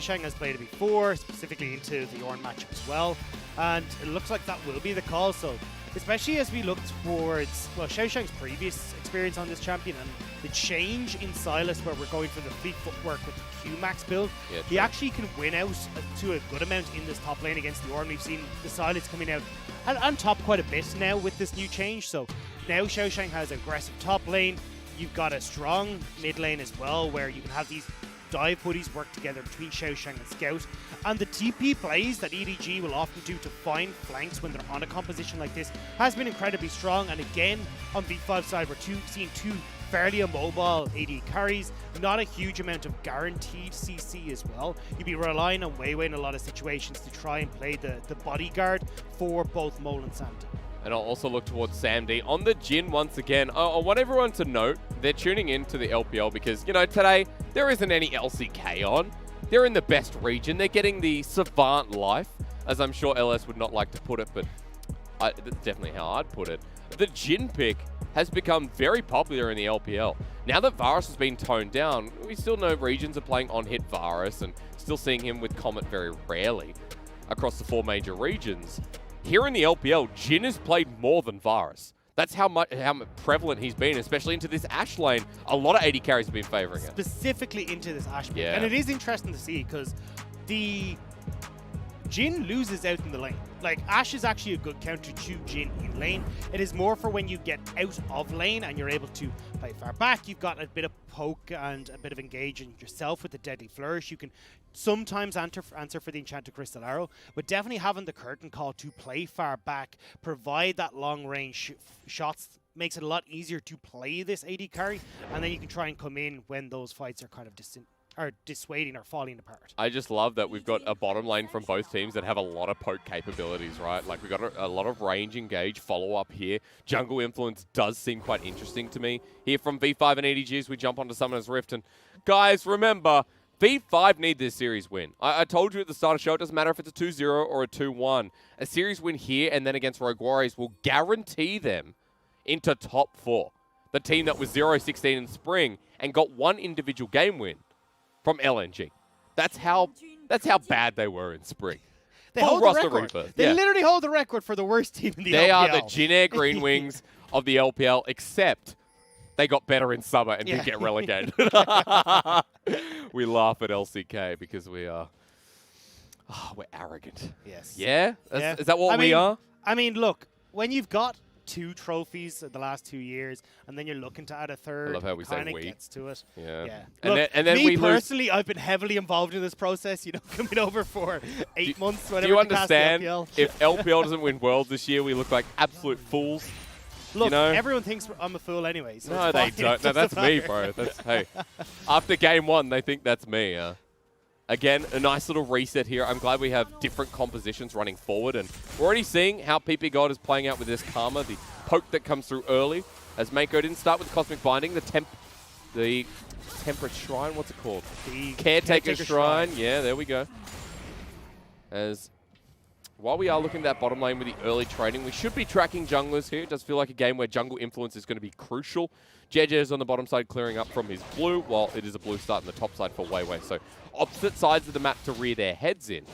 Xiaoxiang has played it before, specifically into the Ornn matchup as well, and it looks like that will be the call. So, especially as we look towards, well, Xiaoxiang's previous experience on this champion and the change in Sylas where we're going for the fleet footwork with the Q-Max build, he actually can win out to a good amount in this top lane against the Ornn. We've seen the Sylas coming out on top quite a bit now with this new change. So now Xiaoxiang has aggressive top lane. You've got a strong mid lane as well, where you can have these dive buddies work together between Xiaoxiang and Scout. And the TP plays that EDG will often do to find flanks when they're on a composition like this has been incredibly strong. And again, on V5 side, we're seeing two fairly immobile AD carries, not a huge amount of guaranteed CC as well. You'd be relying on Weiwei in a lot of situations to try and play the bodyguard for both Mole and Santa. And I'll also look towards Sam D. On the Jhin once again, I want everyone to note they're tuning in to the LPL because, you know, today there isn't any LCK on. They're in the best region. They're getting the savant life, as I'm sure LS would not like to put it, but that's definitely how I'd put it. The Jhin pick has become very popular in the LPL. Now that Varus has been toned down, we still know regions are playing on-hit Varus and still seeing him with Comet very rarely across the 4 major regions. Here in the LPL, Jhin has played more than Varus. That's how prevalent he's been, especially into this Ashe lane. A lot of AD carries have been favoring it. Specifically into this Ashe pick. And it is interesting to see because the Jhin loses out in the lane. Like, Ashe is actually a good counter to Jhin in lane. It is more for when you get out of lane and you're able to play far back. You've got a bit of poke and a bit of engaging yourself with the Deadly Flourish. You can sometimes answer for the Enchanted Crystal Arrow, but definitely having the curtain call to play far back, provide that long range shots, makes it a lot easier to play this AD carry, and then you can try and come in when those fights are kind of dissuading or falling apart. I just love that we've got a bottom lane from both teams that have a lot of poke capabilities, right? Like, we've got a lot of range engage follow-up here. Jungle influence does seem quite interesting to me. Here from V5 and EDG as we jump onto Summoner's Rift. And guys, remember, V5 need this series win. I told you at the start of the show, it doesn't matter if it's a 2-0 or a 2-1. A series win here and then against Rogue Warriors will guarantee them into top 4. The team that was 0-16 in spring and got one individual game win from LNG. That's how bad they were in spring. They hold the record. They literally hold the record for the worst team in the LPL. They are the Jhin Air Green Wings of the LPL, except they got better in summer and didn't get relegated. We laugh at LCK because we are we're arrogant. Yes. Yeah? Is that what we are? I mean, look, when you've got 2 trophies in the last 2 years, and then you're looking to add a third. I love how we say we. Gets to it. Yeah. Look, and then me personally, I've been heavily involved in this process. You know, coming over for 8 months. Whatever. Do you understand? LPL. If LPL doesn't win Worlds this year, we look like absolute fools. Look, you know? Everyone thinks I'm a fool anyway. So no, they don't. No, that's me, bro. Hey, after game 1, they think that's me. Again, a nice little reset here. I'm glad we have different compositions running forward, and we're already seeing how ppgod is playing out with this Karma, the poke that comes through early, as Meiko didn't start with Cosmic Binding, the Temperate Shrine, what's it called? The Caretaker Shrine. Yeah, there we go. As while we are looking at that bottom lane with the early trading, we should be tracking junglers here. It does feel like a game where jungle influence is going to be crucial. Jiejie is on the bottom side clearing up from his blue, while it is a blue start on the top side for Weiwei. So opposite sides of the map to rear their heads in.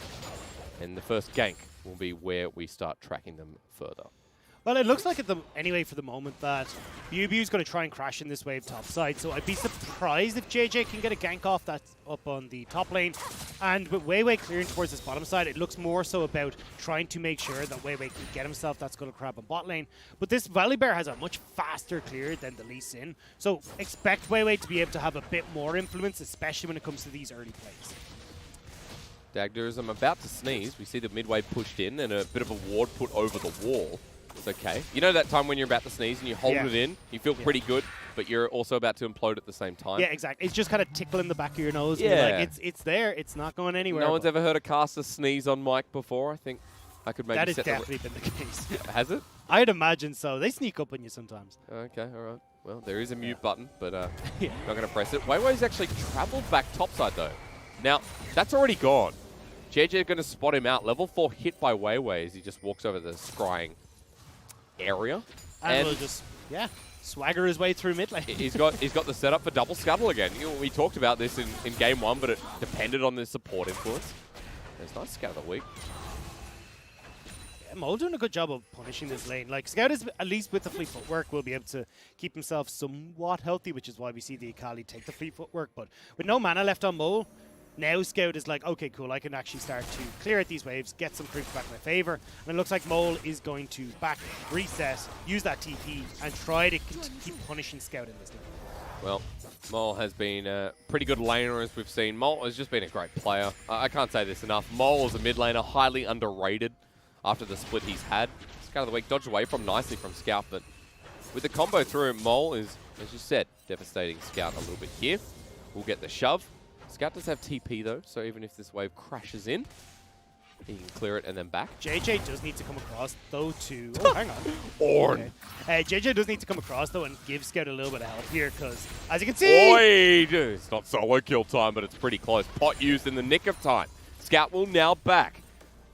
And the first gank will be where we start tracking them further. Well, it looks like anyway for the moment that Biubiu is going to try and crash in this wave top side. So I'd be surprised if Jiejie can get a gank off that's up on the top lane. And with Weiwei clearing towards this bottom side, it looks more so about trying to make sure that Weiwei can get himself that Scuttle Crab on bot lane. But this Volibear has a much faster clear than the Lee Sin. So expect Weiwei to be able to have a bit more influence, especially when it comes to these early plays. Dagder, as I'm about to sneeze, we see the mid wave pushed in and a bit of a ward put over the wall. It's okay. You know that time when you're about to sneeze and you hold it in, you feel pretty good, but you're also about to implode at the same time? Yeah, exactly. It's just kind of tickling the back of your nose. Yeah. Like, it's there. It's not going anywhere. No one's ever heard a caster sneeze on mic before. I think I could maybe that has definitely been the case. Has it? I'd imagine so. They sneak up on you sometimes. Okay, all right. Well, there is a mute button, but not going to press it. Weiwei's actually traveled back topside, though. Now, that's already gone. Jiejie going to spot him out. Level 4 hit by Weiwei as he just walks over the scrying area. And we'll just yeah, swagger his way through mid lane. He's got the setup for double scuttle again. You know, we talked about this in game 1, but it depended on the support influence. It's nice Scout of the week. Yeah, Mole doing a good job of punishing this lane. Like, Scout is, at least with the fleet footwork, will be able to keep himself somewhat healthy, which is why we see the Akali take the fleet footwork. But with no mana left on Mole, now Scout is like, okay, cool, I can actually start to clear out these waves, get some creeps back in my favor. And it looks like Mole is going to back, reset, use that TP, and try to keep punishing Scout in this lane. Well, Mole has been a pretty good laner, as we've seen. Mole has just been a great player. I can't say this enough. Mole is a mid laner, highly underrated after the split he's had. Scout of the week, dodged away from nicely from Scout, but with the combo through, Mole is, as you said, devastating Scout a little bit here. We'll get the shove. Scout does have TP though, so even if this wave crashes in, he can clear it and then back. Jiejie does need to come across though to... Oh, hang on. Ornn. Okay. Jiejie does need to come across though and give Scout a little bit of help here because, as you can see... Oi! It's not solo kill time, but it's pretty close. Pot used in the nick of time. Scout will now back.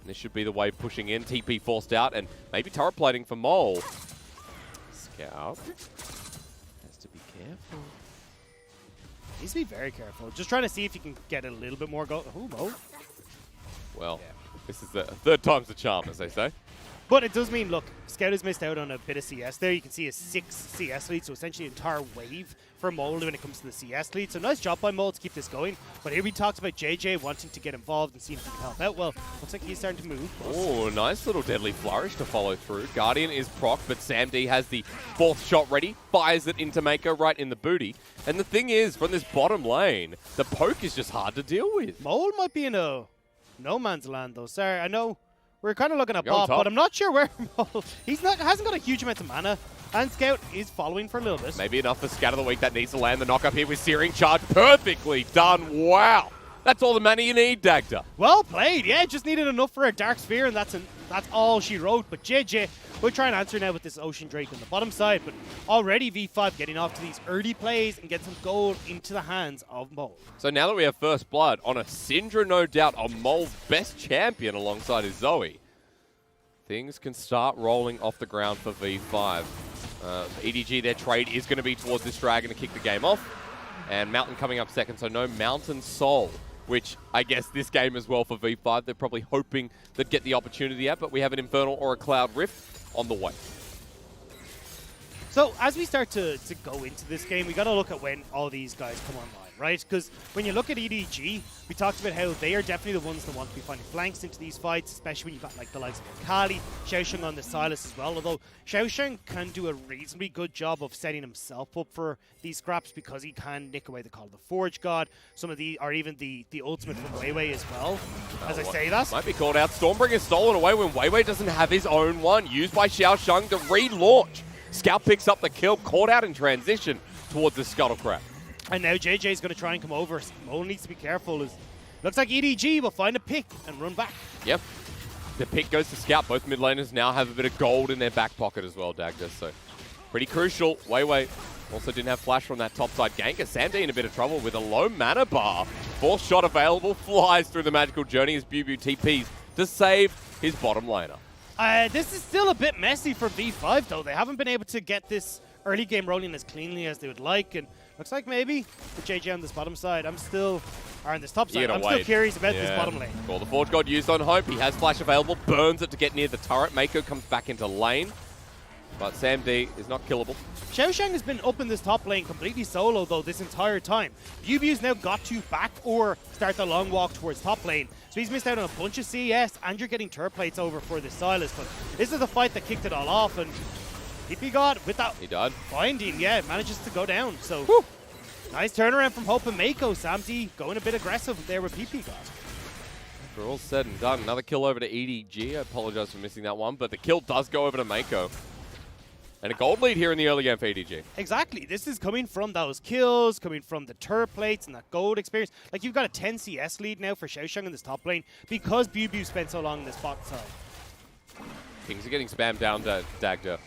And this should be the wave pushing in. TP forced out and maybe turret plating for Mole. Scout has to be careful. Needs to be very careful. Just trying to see if you can get a little bit more go. Oh, Mole. Well, yeah. This is the third time's the charm, as they say. But it does mean, look, Scout has missed out on a bit of CS there. You can see a 6 CS lead, so essentially an entire wave for Mole when it comes to the CS lead. So nice job by Mole to keep this going. But here we talked about Jiejie wanting to get involved and see if he can help out. Well, looks like he's starting to move. Oh, nice little deadly flourish to follow through. Guardian is proc, but Sam D has the 4th shot ready, fires it into Meiko right in the booty. And the thing is, from this bottom lane, the poke is just hard to deal with. Mole might be in a no man's land though. Sorry, I know we're kind of looking at Go on bot, top. but I'm not sure where Mole... hasn't got a huge amount of mana. And Scout is following for a little bit. Maybe enough for Scout of the week that needs to land the knock up here with Searing Charge. Perfectly done. Wow. That's all the mana you need, Dagda. Well played. Yeah, just needed enough for a Dark Sphere, and that's all she wrote. But Jiejie will try and answer now with this Ocean Drake on the bottom side. But already V5 getting off to these early plays and get some gold into the hands of Mole. So now that we have first blood on a Syndra, no doubt, on Mole's best champion alongside his Zoe, things can start rolling off the ground for V5. EDG, their trade is going to be towards this dragon to kick the game off. And Mountain coming up second, so no Mountain Soul, which I guess this game as well for V5, they're probably hoping they'd get the opportunity at, but we have an Infernal or a Cloud Rift on the way. So as we start to go into this game, we got to look at when all these guys come online, right? Because when you look at EDG, we talked about how they are definitely the ones that want to be finding flanks into these fights, especially when you've got like the likes of Akali, Xiaoxiang on the Sylas as well. Although Xiaoxiang can do a reasonably good job of setting himself up for these scraps because he can nick away the Call of the Forge God, some of the, or even the ultimate from Weiwei as well. As I say that. Might be called out. Stormbringer's stolen away when Weiwei doesn't have his own one, used by Xiaoxiang to relaunch. Scout picks up the kill, caught out in transition towards the Scuttlecrab. And now JJ is going to try and come over. Mole needs to be careful. Looks like EDG will find a pick and run back. Yep. The pick goes to Scout. Both mid laners now have a bit of gold in their back pocket as well, Dagda. So pretty crucial. Weiwei also didn't have flash from that topside ganker. Samdi in a bit of trouble with a low mana bar. 4th shot available. Flies through the magical journey as Biubiu TPs to save his bottom laner. This is still a bit messy for V5 though. They haven't been able to get this early game rolling as cleanly as they would like, and looks like maybe the JJ on this bottom side. On this top side, I'm still curious about this bottom lane. Well, the Forge God used on Hope. He has flash available, burns it to get near the turret. Meiko comes back into lane, but Sam D is not killable. Xiaoxiang has been up in this top lane completely solo though this entire time. Biubiu's now got to back or start the long walk towards top lane. So he's missed out on a bunch of CS, and you're getting turret plates over for the Sylas. But this is the fight that kicked it all off, and ppgod with that binding, manages to go down. So nice turnaround from Hope and Meiko. Samdi going a bit aggressive there with ppgod. For all said and done, another kill over to EDG. I apologize for missing that one, but the kill does go over to Meiko. And a gold lead here in the early game for EDG. Exactly. This is coming from those kills, coming from the turret plates and that gold experience. Like, you've got a 10 CS lead now for Xiaoxiang in this top lane because Biubiu spent so long in this bot side. Things are getting spammed down to Dagda.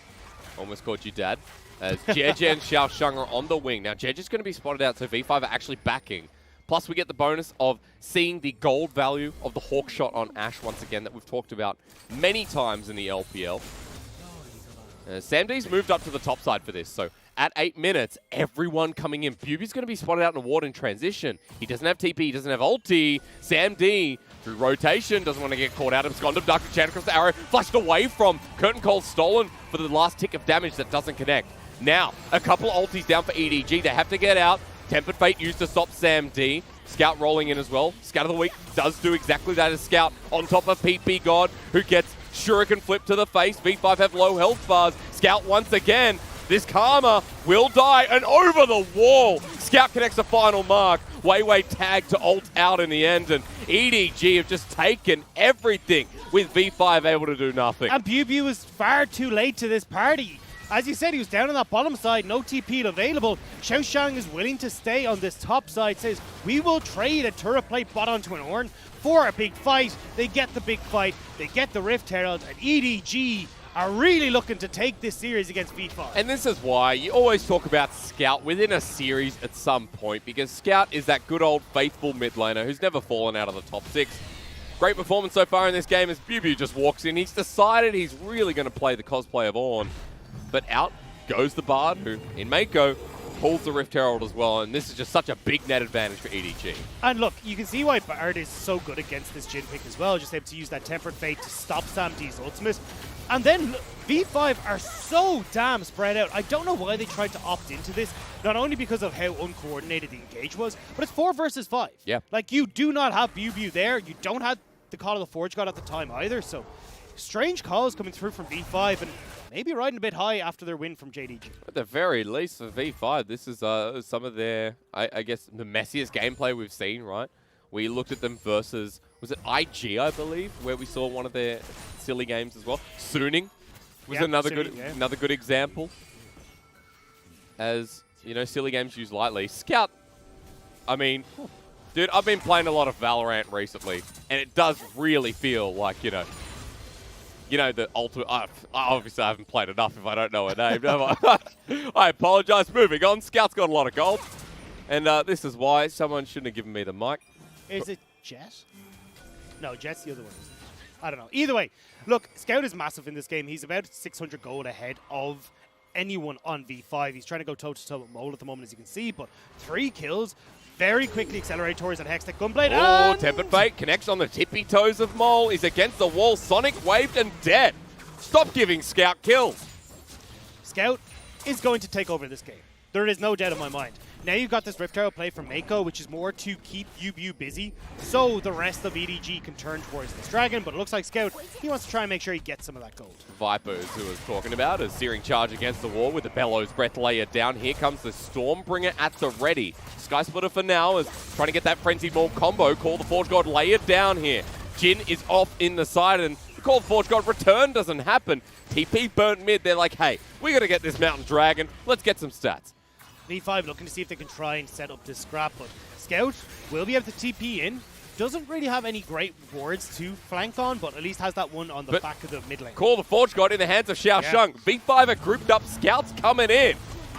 Almost caught you, Dad. As Jiejie and Xiaoxiang are on the wing. Now, Jiejie's going to be spotted out, so V5 are actually backing. Plus, we get the bonus of seeing the gold value of the Hawk shot on Ashe once again that we've talked about many times in the LPL. SamD's moved up to the top side for this, so at 8 minutes, everyone coming in. Biubiu's going to be spotted out in a ward in transition. He doesn't have TP, he doesn't have ulti. SamD, through rotation, doesn't want to get caught out. Abscond abducted, Chan across the arrow, flashed away from Curtain Call, stolen for the last tick of damage that doesn't connect. Now, a couple ultis down for EDG. They have to get out. Tempered Fate used to stop SamD. Scout rolling in as well. Scout of the week does do exactly that as Scout on top of ppgod, who gets Shuriken flip to the face. V5 have low health bars. Scout once again. This Karma will die, and over the wall. Scout connects the final mark. Weiwei tagged to ult out in the end, and EDG have just taken everything with V5 able to do nothing. And Biubiu was far too late to this party. As you said, he was down on that bottom side, no TP available. Xiaoxiang is willing to stay on this top side, says, we will trade a turret plate bot onto an Ornn for a big fight. They get the big fight, they get the Rift Herald, and EDG are really looking to take this series against V5. And this is why you always talk about Scout within a series at some point, because Scout is that good old faithful mid laner who's never fallen out of the top 6. Great performance so far in this game as Biubiu just walks in. He's decided he's really going to play the cosplay of Ornn. But out goes the Bard, who, in Meiko, pulls the Rift Herald as well, and this is just such a big net advantage for EDG. And look, you can see why Bard is so good against this Jhin pick as well, just able to use that Tempered Fate to stop SamD's ultimate. And then V5 are so damn spread out. I don't know why they tried to opt into this, not only because of how uncoordinated the engage was, but it's 4 versus 5. Yeah. Like, you do not have Biubiu there, you don't have the Call of the Forge God at the time either, so strange calls coming through from V5, and maybe riding a bit high after their win from JDG. At the very least for V5, this is some of their, I guess, the messiest gameplay we've seen, right? We looked at them versus, was it IG, I believe, where we saw one of their silly games as well. Suning was another good example. As, you know, silly games used lightly. Scout, I mean, dude, I've been playing a lot of Valorant recently, and it does really feel like, you know, the ultimate. Obviously, I haven't played enough if I don't know her name. I apologize. Moving on. Scout's got a lot of gold. And this is why someone shouldn't have given me the mic. Is it Jet? No, Jet's the other one. I don't know. Either way, look, Scout is massive in this game. He's about 600 gold ahead of anyone on V5. He's trying to go toe-to-toe with Mole at the moment, as you can see, but 3 kills. Very quickly accelerated towards that Hextech Gunblade. Oh, Tempered Fate connects on the tippy toes of Mole. He's against the wall. Sonic waved and dead. Stop giving Scout kills. Scout is going to take over this game. There is no doubt in my mind. Now you've got this Rift Herald play from Meiko, which is more to keep Biubiu busy, so the rest of EDG can turn towards this dragon, but it looks like Scout, he wants to try and make sure he gets some of that gold. Vipers, who was talking about, a searing charge against the wall with the Bellows Breath layer down. Here comes the Stormbringer at the ready. Sky Splitter for now is trying to get that Frenzied Maul combo. Call the Forge God layered down here. Jhin is off in the side, and the Call the Forge God return doesn't happen. TP burnt mid. They're like, hey, we got to get this Mountain Dragon. Let's get some stats. V5 looking to see if they can try and set up this scrap, but Scout will be able to TP in. Doesn't really have any great wards to flank on, but at least has that one on the back of the mid lane. Call the Forge God in the hands of Xiaoxiang. Yeah. V5 are grouped up. Scouts coming in.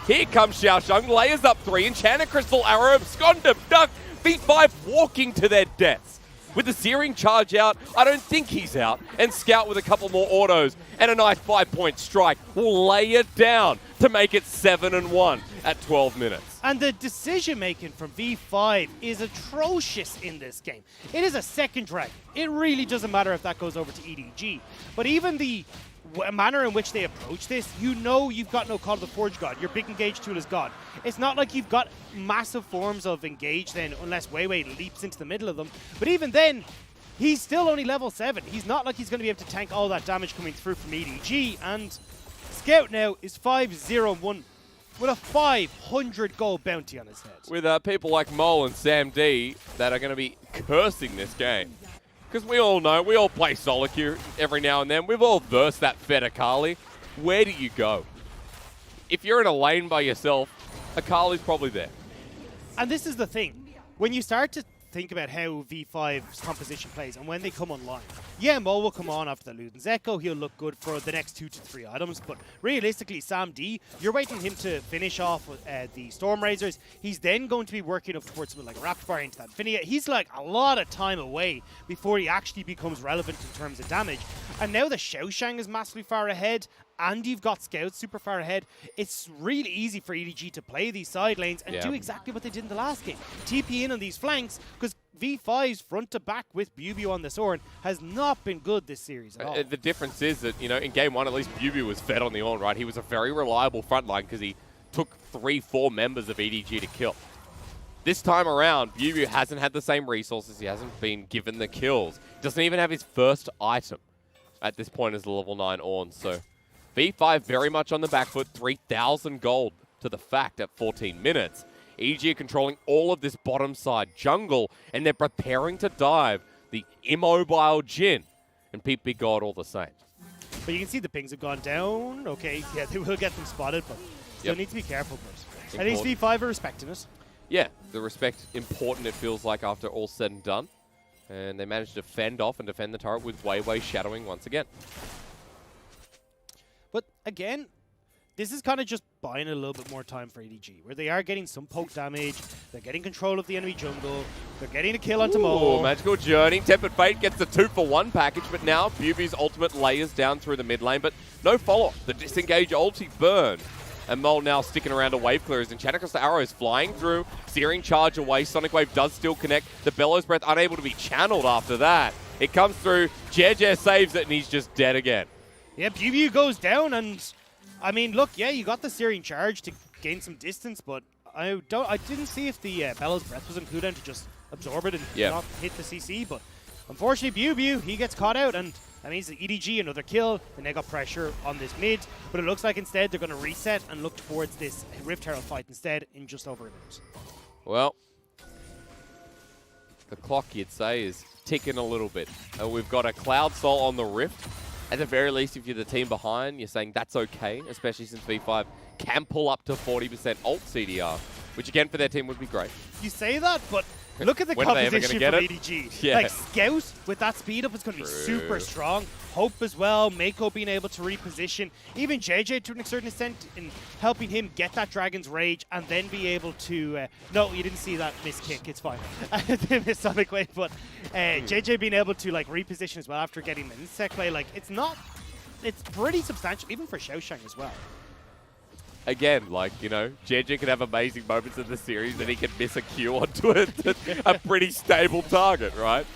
Here comes Xiaoxiang. Layers up 3. Enchanted Crystal Arrow. Abscond abduct. V5 walking to their deaths. With the Searing charge out, I don't think he's out. And Scout with a couple more autos and a nice 5-point strike will lay it down to make it 7-1 at 12 minutes. And the decision-making from V5 is atrocious in this game. It is a second dragon. It really doesn't matter if that goes over to EDG. But even the manner in which they approach this, you know you've got no Call of the Forge God. Your big engage tool is gone. It's not like you've got massive forms of engage then, unless Weiwei leaps into the middle of them. But even then, he's still only level 7. He's not like he's going to be able to tank all that damage coming through from EDG. And Scout now is 5-0-1 with a 500 gold bounty on his head. With people like Mole and SamD that are going to be cursing this game. Because we all know, we all play solo queue every now and then. We've all versed that fed Akali. Where do you go? If you're in a lane by yourself, Akali's probably there. And this is the thing. When you start to think about how V5's composition plays and when they come online, yeah, Mo will come on after the Luden's Echo. He'll look good for the next 2 to 3 items. But realistically, SamD, you're waiting him to finish off with the Storm Razors. He's then going to be working up towards something like Rapid Fire into that Infinity. He's like a lot of time away before he actually becomes relevant in terms of damage. And now the Xiaoxiang is massively far ahead. and you've got scouts super far ahead, it's really easy for EDG to play these side lanes and do exactly what they did in the last game. TP in on these flanks, because V5's front to back with Biubiu on this Ornn has not been good this series at all. The difference is that, you know, in game 1, at least Biubiu was fed on the Ornn, right? He was a very reliable frontline because he took 3-4 members of EDG to kill. This time around, Biubiu hasn't had the same resources. He hasn't been given the kills. Doesn't even have his first item at this point as the level 9 Ornn. So V5 very much on the back foot, 3,000 gold to the fact at 14 minutes. EDG are controlling all of this bottom side jungle, and they're preparing to dive the immobile Jhin and ppgod all the same. But you can see the pings have gone down. Okay, yeah, they will get them spotted, but still need to be careful first. At least V5 are respecting it. Yeah, the respect important, it feels like, after all said and done. And they managed to fend off and defend the turret with Weiwei shadowing once again. But again, this is kind of just buying a little bit more time for EDG, where they are getting some poke damage, they're getting control of the enemy jungle, they're getting a kill onto Mo. Magical Journey, Tempered Fate gets the 2-for-1 package, but now Biubiu's ultimate layers down through the mid lane, but no follow-up. The disengage ulti burn. And Mole now sticking around to wave clearers, and Chanacross the arrows flying through, searing charge away. Sonic Wave does still connect. The Bellows Breath unable to be channeled after that. It comes through, Jiejie saves it, and he's just dead again. Yeah, Biubiu goes down, and I mean, look, yeah, you got the searing charge to gain some distance, but I didn't see if the Bellows Breath was on cooldown to just absorb it and not hit the CC, but unfortunately Biubiu, he gets caught out, and that means the EDG, another kill, and they got pressure on this mid, but it looks like instead they're going to reset and look towards this Rift Herald fight instead in just over a minute. Well, the clock, you'd say, is ticking a little bit. We've got a Cloud Soul on the Rift. At the very least, if you're the team behind, you're saying that's okay, especially since V5 can pull up to 40% ult CDR, which again for their team would be great. You say that, but look at the composition from EDG. Yeah. Like, Scout with that speed up is going to be super strong. Hope as well, Meiko being able to reposition. Even Jiejie to a certain extent in helping him get that Dragon's Rage and then be able to... no, you didn't see that miss kick. It's fine. They missed Sonic Wave, but Jiejie being able to like reposition as well after getting an insect play. Like, it's not... It's pretty substantial, even for Xiaoxiang as well. Again, like, you know, Jiejie can have amazing moments in the series and he can miss a Q onto a pretty stable target, right?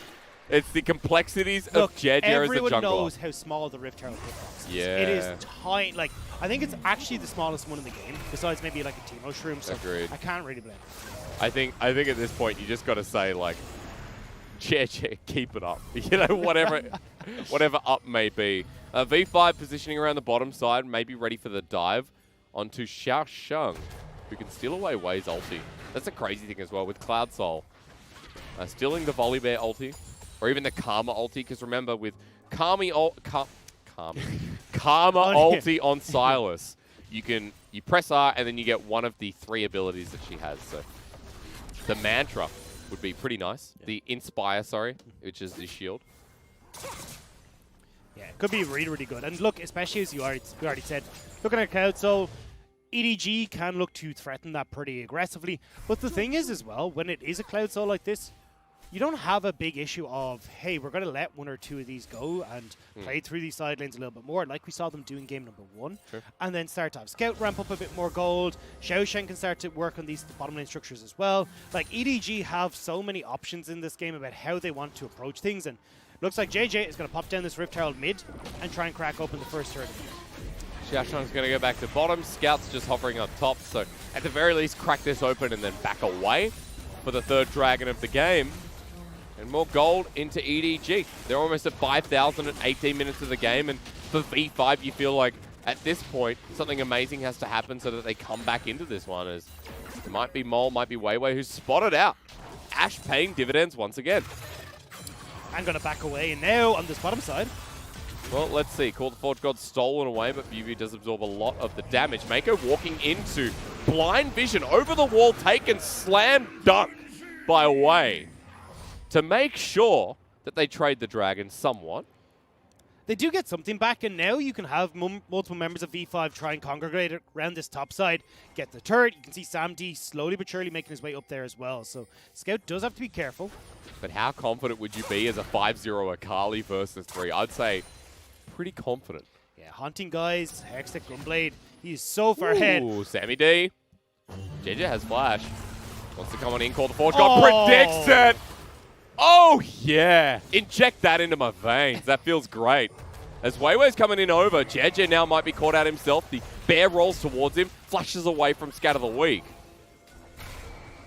It's the complexities of Jiejie as a jungler. Everyone knows how small the Rift Herald hitbox is. Yeah. It is tiny. Like, I think it's actually the smallest one in the game, besides maybe like a Teemo Shroom, so Agreed. I can't really blame it. I think at this point you just got to say, like, Jiejie, keep it up. You know, whatever up may be. V5 positioning around the bottom side, maybe ready for the dive onto Xiaoxiang, who can steal away Wei's ulti. That's a crazy thing as well with Cloud Soul. Stealing the Volibear ulti, or even the Karma ulti, because remember with Karma ulti on Sylas, you press R and then you get one of the 3 abilities that she has. So the Mantra would be pretty nice. Yeah. The Inspire, sorry, which is the shield. Yeah, it could be really, really good. And look, especially as we already said, looking at Cloud Soul, EDG can look to threaten that pretty aggressively. But the thing is as well, when it is a Cloud Soul like this, you don't have a big issue of, hey, we're going to let 1 or 2 of these go and play through these side lanes a little bit more, like we saw them do in game number 1. Sure. And then start to have Scout ramp up a bit more gold. Xiaoxiang can start to work on these bottom lane structures as well. Like, EDG have so many options in this game about how they want to approach things, and looks like Jiejie is going to pop down this Rift Herald mid and try and crack open the first turret of the game. Xiaoxiang's going to go back to bottom. Scout's just hovering on top, so at the very least crack this open and then back away for the 3rd dragon of the game. And more gold into EDG. They're almost at 5,000 at 18 minutes of the game, and for V5 you feel like at this point something amazing has to happen so that they come back into this one, as it might be Mole, might be Weiwei who's spotted out. Ashe paying dividends once again. I'm going to back away now on this bottom side. Well, let's see. Call the Forge God stolen away, but Biubiu does absorb a lot of the damage. Meiko walking into blind vision, over the wall, taken, slam dunk by Wei to make sure that they trade the dragon somewhat. They do get something back, and now you can have multiple members of V5 try and congregate around this top side, get the turret. You can see Sam D slowly but surely making his way up there as well. So Scout does have to be careful. But how confident would you be as a 5-0 Akali versus 3? I'd say pretty confident. Yeah, hunting guys, Hextech Gunblade. He's so far ahead. Ooh, Sammy D. Jiejie has flash. Wants to come on in, call the Forge God, predicts it! Oh yeah! Inject that into my veins. That feels great. As Weiwei's coming in over, Jiejie now might be caught out himself. The bear rolls towards him, flashes away from Scatter the Weak.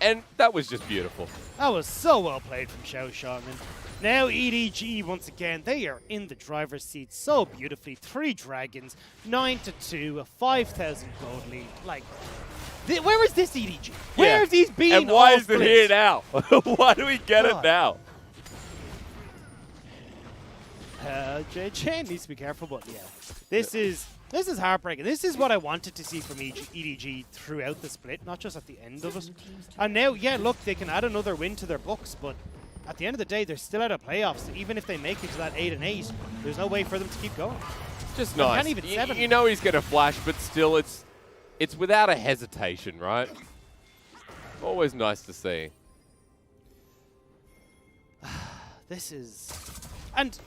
And that was just beautiful. That was so well played from Xiaoxiang. And now EDG, once again, they are in the driver's seat so beautifully. 3 dragons, 9-2, a 5,000 gold lead. Like, where is this EDG? Where has he been? And why is it here now? Why do we get it now? Jhin needs to be careful, but yeah, this is heartbreaking. This is what I wanted to see from EDG throughout the split, not just at the end of it. And now, yeah, look, they can add another win to their books, but at the end of the day, they're still out of playoffs. Even if they make it to that 8-8, there's no way for them to keep going. Just nice. Can't even 7. You know he's going to flash, but still, it's without a hesitation, right? Always nice to see. This is... And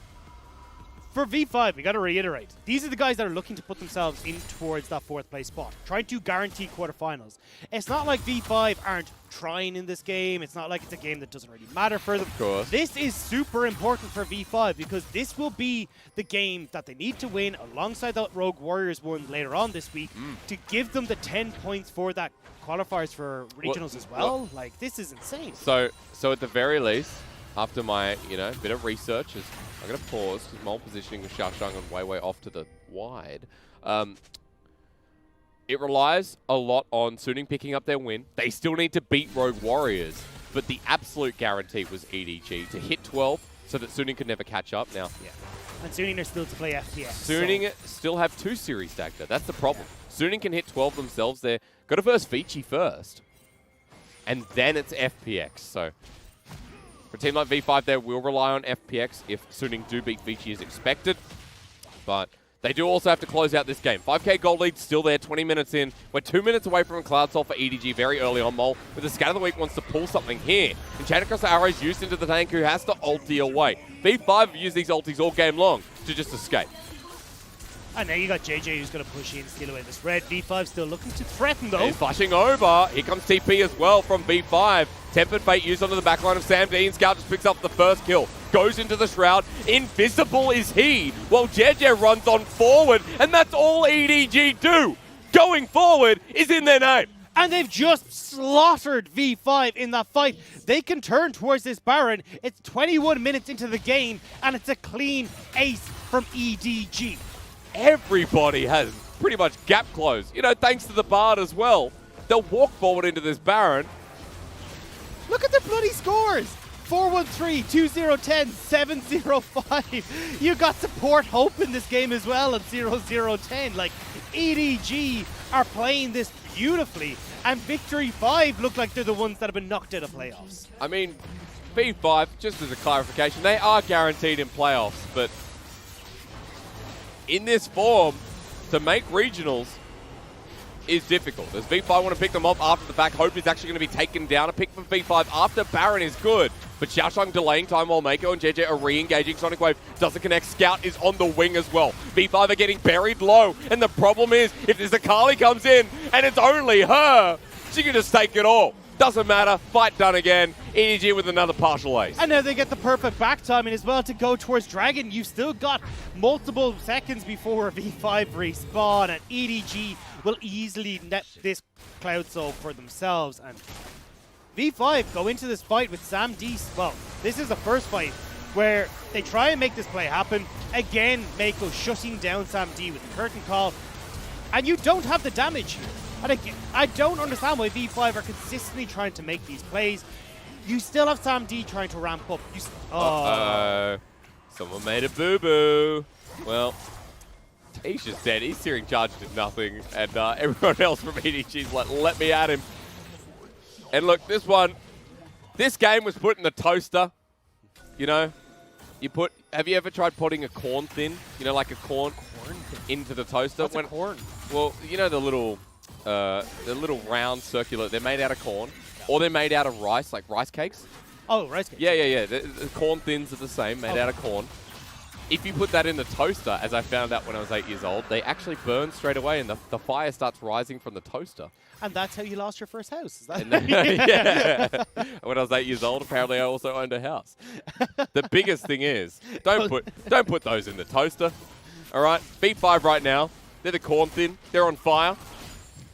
for V5, we got to reiterate, these are the guys that are looking to put themselves in towards that 4th place spot, trying to guarantee quarterfinals. It's not like V5 aren't trying in this game. It's not like it's a game that doesn't really matter for them. Of course. This is super important for V5 because this will be the game that they need to win alongside that Rogue Warriors one later on this week to give them the 10 points for that qualifiers for regionals as well. Like, this is insane. So at the very least, after my, bit of research, I'm going to pause because mole positioning with Xiaoxiang and Weiwei off to the wide. It relies a lot on Suning picking up their win. They still need to beat Rogue Warriors, but the absolute guarantee was EDG to hit 12 so that Suning could never catch up. Now, and Suning are still to play FPS. Suning still have 2 series stacked there. That's the problem. Suning can hit 12 themselves. They've got to verse Vici first, and then it's FPX. So for a team like V5, they will rely on FPX if Suning do beat Vici as expected. But they do also have to close out this game. 5k gold lead still there, 20 minutes in. We're 2 minutes away from a Cloud Soul for EDG very early on. Mole with the Scatter of the Week wants to pull something here. Enchanted Cross arrows used into the tank who has to ulti away. V5 have used these ultis all game long to just escape. And now you got Jiejie who's going to push in, steal away this red. V5 still looking to threaten though. He's flashing over. Here comes TP as well from V5. Tempered Fate used onto the backline of Sam D. Scout just picks up the first kill. Goes into the Shroud. Invisible is he. While Jiejie runs on forward. And that's all EDG do. Going forward is in their name. And they've just slaughtered V5 in that fight. They can turn towards this Baron. It's 21 minutes into the game. And it's a clean ace from EDG. Everybody has pretty much gap closed. Thanks to the Bard as well. They'll walk forward into this Baron. Look at the bloody scores. 4-1-3, 2-0-10, 7-0-5. You got support hope in this game as well at 0-0-10. Like, EDG are playing this beautifully. And Victory 5 look like they're the ones that have been knocked out of playoffs. I mean, V5, just as a clarification, they are guaranteed in playoffs, but in this form, to make regionals is difficult. As V5 want to pick them off after the fact, Hope is actually going to be taken down. A pick from V5 after Baron is good. But Xiaoxiang delaying time while Meiko and Jiejie are re-engaging. Sonic Wave doesn't connect. Scout is on the wing as well. V5 are getting buried low. And the problem is, if this Akali comes in and it's only her, she can just take it all. Doesn't matter. Fight done again. EDG with another partial ace. And now they get the perfect back timing as well to go towards Dragon. You've still got multiple seconds before V5 respawn, and EDG will easily net this Cloud Soul for themselves. And V5 go into this fight with Sam D. Well, this is the first fight where they try and make this play happen. Again, Meiko shutting down Sam D with the curtain call. And you don't have the damage here. And again, I don't understand why V5 are consistently trying to make these plays. You still have Sam D trying to ramp up. Uh-oh. Someone made a boo-boo. Well, he's just dead. He's searing charge to nothing. And everyone else from EDG's like, let me at him. And look, this game was put in the toaster. Have you ever tried putting a corn thin? Like a corn into the toaster? What's a corn? Well, the little round circular, they're made out of corn. Or they're made out of rice, like rice cakes. Oh, rice cakes. Yeah. The corn thins are the same, made out of corn. if you put that in the toaster, as I found out when I was 8 years old, they actually burn straight away and the fire starts rising from the toaster. And that's how you lost your first house, is that? Yeah. When I was 8 years old, apparently I also owned a house. The biggest thing is, don't put those in the toaster. All right, B5 right now, they're the corn thin, they're on fire.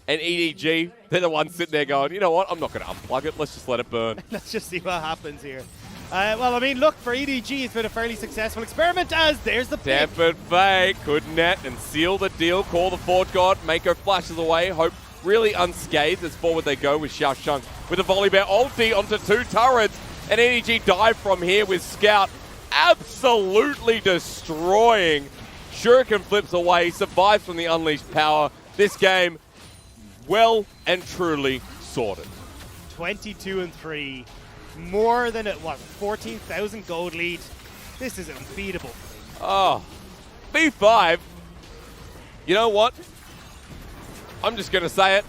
And EDG, they're the ones sitting there going, you know what, I'm not going to unplug it, let's just let it burn. Let's just see what happens here. Well, I mean, look, for EDG, it's been a fairly successful experiment as there's the pick. Tampered Fate could net and seal the deal, call the ppgod. Meiko flashes away, Hope really unscathed as forward they go with Xiaoxiang with a Volibear ulti onto 2 turrets. And EDG dive from here with Scout absolutely destroying. Shuriken flips away, survives from the unleashed power. This game, well and truly sorted. 22-3. More than it was, 14,000 gold lead. This is unbeatable. Oh, B5. You know what? I'm just going to say it.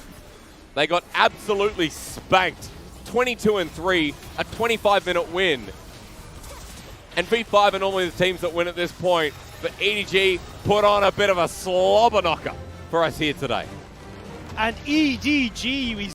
They got absolutely spanked. 22-3, a 25-minute win. And B5 are normally the teams that win at this point. But EDG put on a bit of a slobber knocker for us here today. And EDG, we